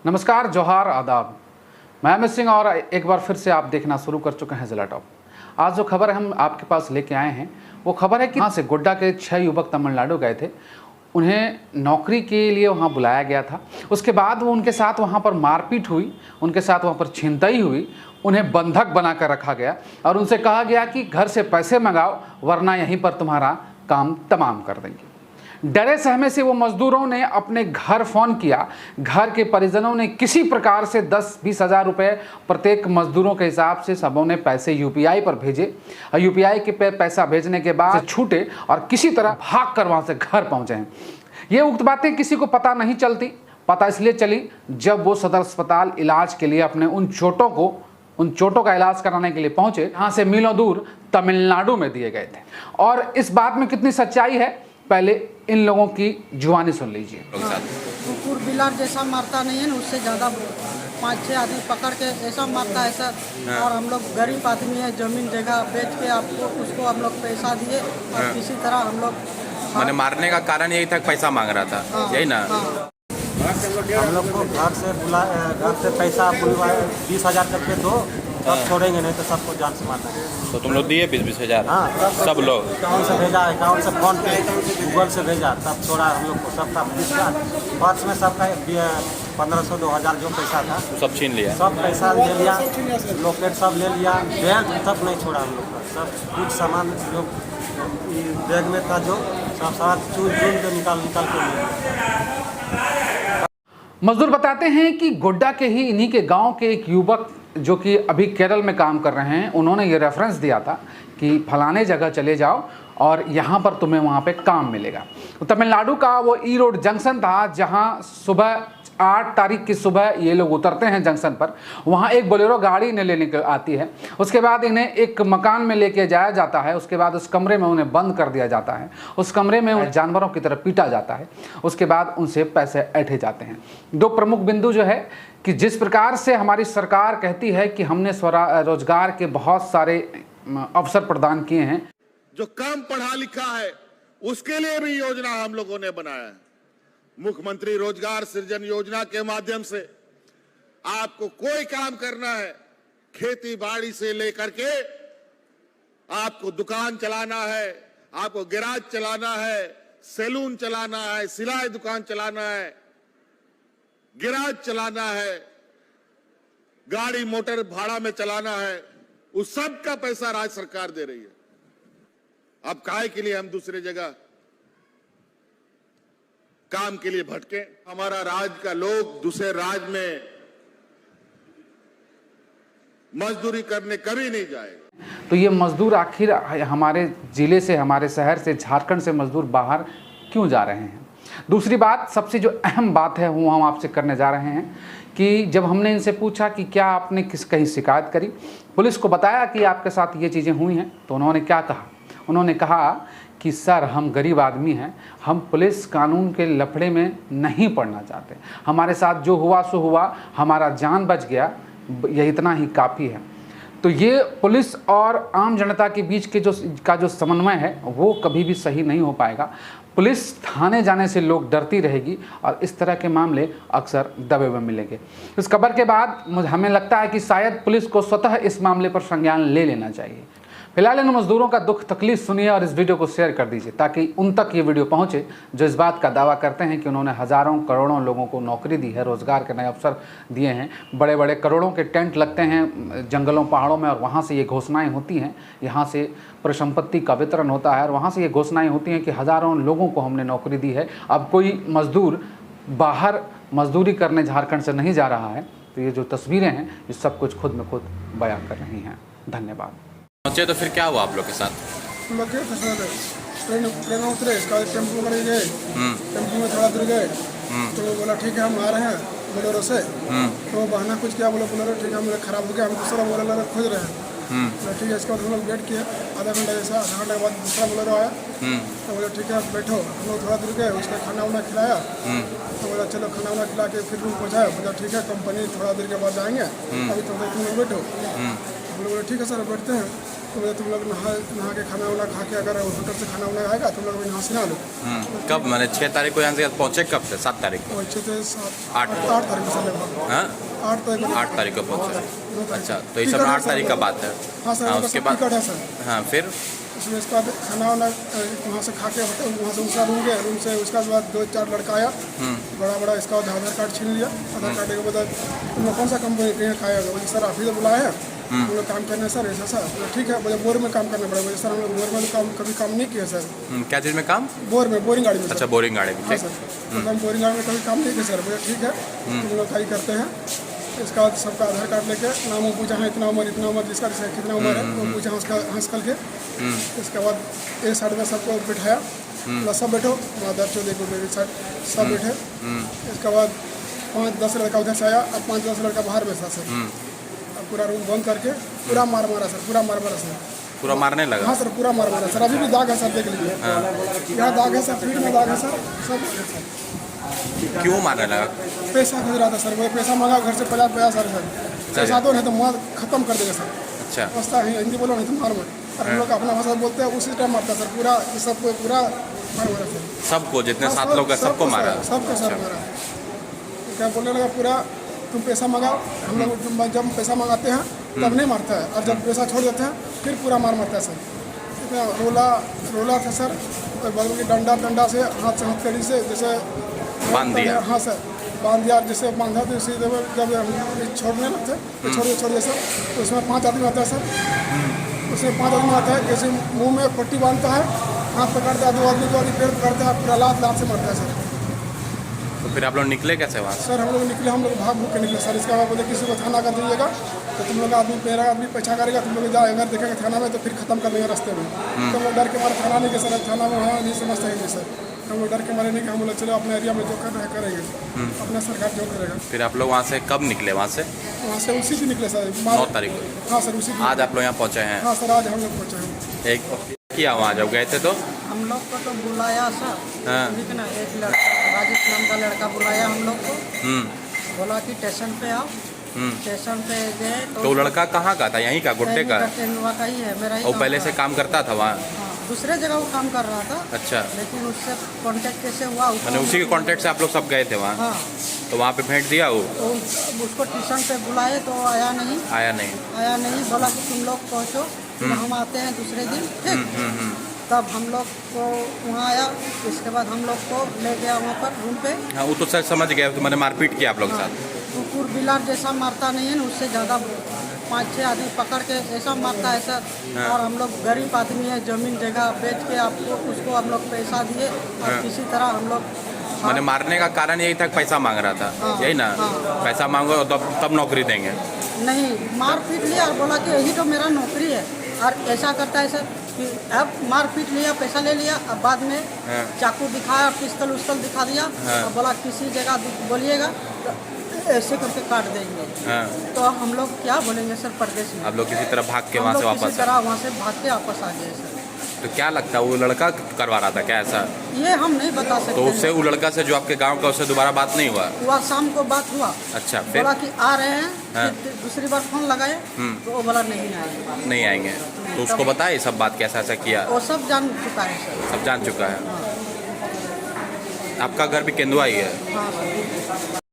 नमस्कार, जोहार, आदाब। मैं अमित सिंह और एक बार फिर से आप देखना शुरू कर चुके हैं जिला टॉप। आज जो खबर हम आपके पास लेके आए हैं वो खबर है कि यहाँ से गोड्डा के 6 युवक तमिलनाडु गए थे। उन्हें नौकरी के लिए वहाँ बुलाया गया था। उसके बाद वो उनके साथ वहाँ पर मारपीट हुई, उनके साथ वहाँ पर छिनतई हुई, उन्हें बंधक बनाकर रखा गया और उनसे कहा गया कि घर से पैसे मंगाओ वरना यहीं पर तुम्हारा काम तमाम कर देंगे। डरे सहमे से वो मजदूरों ने अपने घर फ़ोन किया। घर के परिजनों ने किसी प्रकार से 10-20 हज़ार रुपये प्रत्येक मजदूरों के हिसाब से सबों ने पैसे यूपीआई पर भेजे। यूपीआई के पे पैसा भेजने के बाद छूटे और किसी तरह भाग कर वहाँ से घर पहुँचे हैं। ये उक्त बातें किसी को पता नहीं चलती। पता इसलिए चली जब वो सदर अस्पताल इलाज के लिए अपने उन चोटों का इलाज कराने के लिए पहुँचे, यहाँ से मीलों दूर तमिलनाडु में दिए गए थे। और इस बात में कितनी सच्चाई है, पहले इन लोगों की जुबानी सुन लीजिए। कुकुर बिलार जैसा मारता नहीं है ना, उससे ज़्यादा 5-6 आदमी पकड़ के ऐसा मारता है सर। और हम लोग गरीब आदमी है, जमीन जगह बेच के आपको उसको हम लोग पैसा दिए और किसी तरह हम लोग मैंने मारने का कारण यही था, पैसा मांग रहा था, यही ना। हम लोग को घर से पैसा 20 हज़ार करके दो, तब छोड़ेंगे, नहीं तो सबको जान से मारना है। तो तुम लोग दिए 20-20 हज़ार? हाँ, सब लोग अकाउंट से भेजा, अकाउंट से फोन पे गूगल से भेजा, तब छोड़ा हम लोग को। सबका पर्स में सबका 1500-2000 जो पैसा था सब छीन लिया, सब पैसा ले लिया, लॉकेट सब ले लिया, बैग तक नहीं छोड़ा हम लोग का। सब कुछ सामान जो बैग में था जो सब सामान चून के निकाल के लिया। मजदूर बताते हैं कि गोड्डा के ही इन्हीं के गांव के एक युवक जो कि अभी केरल में काम कर रहे हैं, उन्होंने ये रेफरेंस दिया था कि फलाने जगह चले जाओ और यहाँ पर तुम्हें वहाँ पे काम मिलेगा। तो तमिलनाडु का वो ई रोड जंक्शन था जहाँ सुबह 8 तारीख की सुबह ये लोग उतरते हैं जंक्शन पर। वहाँ एक बोलेरो गाड़ी इन्हें लेने के आती है। उसके बाद इन्हें एक मकान में लेके जाया जाता है। उसके बाद उस कमरे में उन्हें बंद कर दिया जाता है। उस कमरे में उन्हें जानवरों की तरह पीटा जाता है। उसके बाद उनसे पैसे ऐंठे जाते हैं। दो प्रमुख बिंदु जो है कि जिस प्रकार से हमारी सरकार कहती है कि हमने रोजगार के बहुत सारे अवसर प्रदान किए हैं, जो कम पढ़ा लिखा है उसके लिए भी योजना हम लोगों ने बनाया है। मुख्यमंत्री रोजगार सृजन योजना के माध्यम से आपको कोई काम करना है, खेती बाड़ी से लेकर के आपको दुकान चलाना है, आपको गैराज चलाना है, सैलून चलाना है, सिलाई दुकान चलाना है, गैराज चलाना है, गाड़ी मोटर भाड़ा में चलाना है, उस सब का पैसा राज्य सरकार दे रही है। अब काहे के लिए हम दूसरे जगह काम के लिए भटके? हमारा राज्य का लोग दूसरे राज्य में मजदूरी करने कभी नहीं जाएगा। तो ये मजदूर आखिर हमारे जिले से, हमारे शहर से, झारखंड से मजदूर बाहर क्यों जा रहे हैं? दूसरी बात, सबसे जो अहम बात है वो हम आपसे करने जा रहे हैं कि जब हमने इनसे पूछा कि क्या आपने कहीं शिकायत करी, पुलिस को बताया कि आपके साथ ये चीज़ें हुई हैं, तो उन्होंने क्या कहा? उन्होंने कहा कि सर, हम गरीब आदमी हैं, हम पुलिस कानून के लफड़े में नहीं पड़ना चाहते। हमारे साथ जो हुआ सो हुआ, हमारा जान बच गया, यह इतना ही काफ़ी है। तो ये पुलिस और आम जनता के बीच के जो समन्वय है वो कभी भी सही नहीं हो पाएगा। पुलिस थाने जाने से लोग डरती रहेगी और इस तरह के मामले अक्सर दबे हुए मिलेंगे। इस खबर के बाद हमें लगता है कि शायद पुलिस को स्वतः इस मामले पर संज्ञान ले लेना चाहिए। फिलहाल इन मजदूरों का दुख तकलीफ सुनिए और इस वीडियो को शेयर कर दीजिए ताकि उन तक ये वीडियो पहुंचे जो इस बात का दावा करते हैं कि उन्होंने हज़ारों करोड़ों लोगों को नौकरी दी है, रोज़गार के नए अवसर दिए हैं। बड़े बड़े करोड़ों के टेंट लगते हैं जंगलों पहाड़ों में और वहाँ से ये घोषणाएँ होती हैं, यहाँ से परिसंपत्ति का वितरण होता है और वहाँ से ये घोषणाएँ होती हैं कि हज़ारों लोगों को हमने नौकरी दी है। अब कोई मजदूर बाहर मजदूरी करने झारखंड से नहीं जा रहा है। तो ये जो तस्वीरें हैं ये सब कुछ खुद में खुद बयां कर रही हैं। धन्यवाद। पहुंचे तो फिर क्या हुआ आप लोग के साथ? ट्रेन में उतरे, इसका टेम्पो में गए, टेम्पो में थोड़ा दूर गए तो बोला ठीक है हम आ रहे हैं बोलेरो से। तो बहाना कुछ किया, बोलेरो ठीक है मेरा खराब हो गया, हम दूसरा बोलेरो खोज रहे हैं। तो ठीक है, इसके बाद हम लोग वेट किए आधा घंटा जैसा। आधा घंटे के बाद दूसरा बोलेरो आया तो बोले ठीक है बैठो। हम लोग थोड़ा दूर गए, उसका खाना वाना खिलाया। तो बोला चलो खाना वाना खिला के फिर रूम पहुँचाया। बोला ठीक है कंपनी थोड़ा देर के बाद जाएंगे, अभी थोड़ा देर तुम लोग बैठो। बोले ठीक है सर बैठते हैं। तो बोले तुम लोग नहा के खाना वाना खा के अगर होटल से खाना वाना आएगा तुम लोग यहाँ से ना लो। कब मैंने 6 तारीख को यहाँ से पहुँचे कब से? 7 तारीख को? और अच्छे से 8 को? 8 तारीख से लगभग हाँ 8 तारीख 8 तारीख को पहुँचे। अच्छा, तो ये सब 8 तारीख का बात है। हाँ सर, हाँ, उसके उसके बाद बाद टिकट है सर। हाँ फिर उसमें उसके बाद खाना वाना वहाँ से खा के होटल वहाँ से दूसरा रूम गए, रूम से उसके बाद 2-4 लड़का आया बड़ा इसका आधार कार्ड छीन लिया। आधार कार्ड के बाद तुम लोग कौन सा कंपनी कहीं खाया? बोले सर आप ही तो बुलाए हैं, हम लोग काम करना है सर। ऐसा सर बोले ठीक है, बोले बोर में काम करना पड़ेगा। बोले सर हम लोग बोर में काम कभी काम नहीं किया सर। क्या चीज़ में काम? बोर में, बोरिंग गाड़ी में। अच्छा, बोरिंग गाड़ी में। हाँ ठीक। सर, तो हम बोरिंग गाड़ी में कभी काम नहीं किया सर। बोले ठीक है, तुम लोग ही करते हैं। इसका बाद सबका आधार कार्ड लेके नाम वो पूछा है, इतना उम्र जिसका कितना उम्र है वो पूछा उसका हंस करके। इसके बाद एक साइड में सबको बिठाया, बोला सब बैठो, माधर चौधरी को मेरी साइड सब बैठे। इसके बाद 5-10 लड़का उधर से आया और 5-10 लड़का बाहर में था सर। अब पूरा रूम बंद करके पूरा मार मारा सर, पूरा मार मारा सर। पूरा मारने लगा? हाँ सर, पूरा मार मारा सर। अभी भी दाग है सर, देख लीजिए यहाँ दाग है सर, पीठ में दाग है सर, सब। क्यों मारने लगा? पैसा खोज रहा था सर, वो पैसा मांगा घर से 50 सर। पैसा दो नहीं तो मार खत्म कर देगा सर। अच्छा, रास्ता है, हिंदी बोलो नहीं तो मार मत। और हम लोग अपना भाषा बोलते हैं, उसी टाइम मारता सर। पूरा सबको पूरा मार मारा सर, सबको जितने 7 लोग हैं सबको मारा? सबको सर मारा। क्या बोलने लगा, पूरा तुम पैसा मंगाओ। हम लोग जब पैसा मंगाते हैं तब नहीं मारता है, और जब पैसा छोड़ देते हैं फिर पूरा मारता है सर। इतना रोला था सर, और बगल की डंडा से हाथ हथकड़ी से जैसे बांध दिया? हाँ सर, बांध दिया। जैसे बांधा तो इसी जब हम छोड़ने लगते तो छोड़ सर, तो उसमें 5 आदमी आता है सर। उसमें 5 आदमी आता है, जैसे मुंह में पट्टी बांधता है, हाथ पकड़ता है 2 आदमी को, पेड़ पकड़ता है, पूरा लात से मारता है सर। तो फिर आप लोग निकले कैसे वहाँ से? सर हम लोग निकले, हम लोग भाग भूग के निकले सर। इसके बाद बोले किसी को थाना कर दीजिएगा तो तुम लोग मेरा आदमी पीछा करेगा, तुम लोग जाए अगर देखेंगे थाना में तो फिर खत्म कर देंगे रास्ते में। तो हम लोग डर के मारे थाना नहीं गए सर, थाना में वहाँ नहीं समझ सकेंगे सर। हम लोग डर के मारे नहीं कि हम लोग चलो अपने एरिया में जो कर रहे हैं करेंगे, अपना सरकार जो करेगा। फिर आप लोग वहाँ से कब निकले? वहाँ से उसी दिन निकले सर, 9 तारीख को? हाँ सर, उसी दिन। आज आप लोग यहाँ पहुँचे हैं? हाँ सर, आज हम लोग पहुँचे हैं। एक किया वहाँ जब गए थे तो? हम लोग को तो बुलाया सर, हाँ। लेकिन एक लड़का राजेश नाम का लड़का बुलाया हम लोग को। बोला कि स्टेशन पे आओ। स्टेशन पे गए तो लड़का कहाँ का था? यहीं का, गुड्डे का? टेनुआ का ही है, मेरा ही वो गाँव पहले का से है। काम करता था वहाँ? हाँ, दूसरे जगह वो काम कर रहा था। अच्छा, लेकिन उससे कांटेक्ट कैसे हुआ? मैंने उसी के कांटेक्ट से आप लोग सब गए थे वहाँ? हाँ, तो वहाँ पे भेंट दिया वो? तो उसको ट्यूशन पे बुलाए तो आया नहीं। बोला कि तुम लोग पहुँचो, फिर हम आते हैं दूसरे दिन। ठीक, तब हम लोग को वहाँ आया। इसके बाद हम लोग को ले गया वहाँ पर रूम पे। हाँ, वो तो सर समझ गया, तो मैंने मारपीट किया आप लोग के साथ? कुकुर बिलार जैसा मारता नहीं है ना, उससे ज़्यादा 5-6 आदमी पकड़ के ऐसा मारता है सर। और हम लोग गरीब आदमी है, ज़मीन जगह बेच के आपको उसको हम लोग पैसा दिए, और किसी तरह हम लोग मैंने मारने का कारण यही था, पैसा मांग रहा था। हाँ, यही ना? हाँ। पैसा मांगो तब नौकरी देंगे? नहीं, मार पीट लिया और बोला कि यही तो मेरा नौकरी है। और ऐसा करता है सर कि अब मार पीट लिया, पैसा ले लिया, अब बाद में चाकू दिखाया, पिस्तल उस्तल दिखा दिया, और बोला किसी जगह बोलिएगा तो ऐसे करके काट देंगे। तो हम लोग क्या बोलेंगे सर, परदेश में। आप लोग किसी तरह भाग के हम वहाँ से लोग वापस किसी तरह वहाँ से भाग के वापस आ गए सर। तो क्या लगता है वो लड़का करवा रहा था क्या ऐसा? ये हम नहीं बता सकते। तो उससे वो लड़का से जो आपके गांव का, उससे दोबारा बात नहीं हुआ? शाम को बात हुआ। अच्छा, फिर बोला कि आ रहे हैं। फिर दूसरी बार फोन लगाए तो वो बोला नहीं आएंगे। नहीं आएंगे? तो उसको बताया सब बात कैसा ऐसा किया? वो सब जान चुका है सर। सब जान चुका है। आपका घर भी केंदुआ ही है? हाँ सर।